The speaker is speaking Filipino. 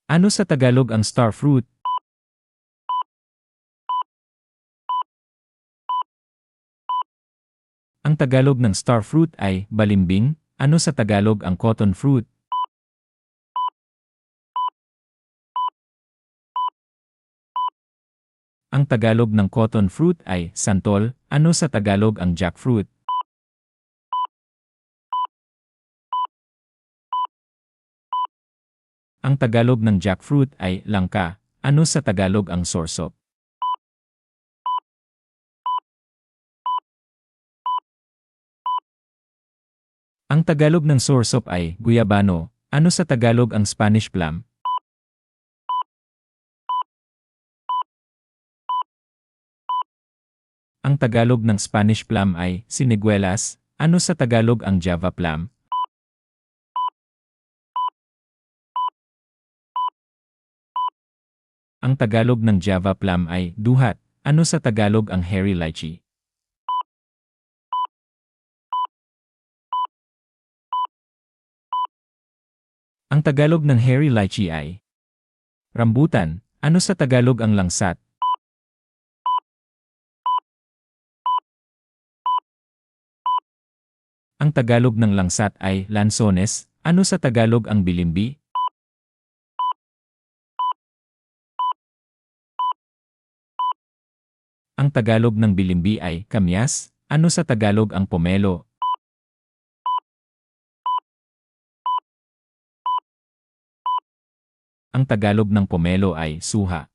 Ano sa Tagalog ang star fruit? Ang Tagalog ng star fruit ay balimbing. Ano sa Tagalog ang cotton fruit? Ang Tagalog ng cotton fruit ay santol. Ano sa Tagalog ang jackfruit? Ang Tagalog ng jackfruit ay langka. Ano sa Tagalog ang sorsop? Ang Tagalog ng sorsop ay guyabano. Ano sa Tagalog ang Spanish plum? Ang Tagalog ng Spanish plum ay siniguelas. Ano sa Tagalog ang Java plum? Ang Tagalog ng Java plum ay duhat. Ano sa Tagalog ang hairy lychee? Ang Tagalog ng hairy lychee ay rambutan. Ano sa Tagalog ang langsat? Ang Tagalog ng langsat ay lansones. Ano sa Tagalog ang bilimbi? Ang Tagalog ng bilimbi ay kamyas. Ano sa Tagalog ang pomelo? Ang Tagalog ng pomelo ay suha.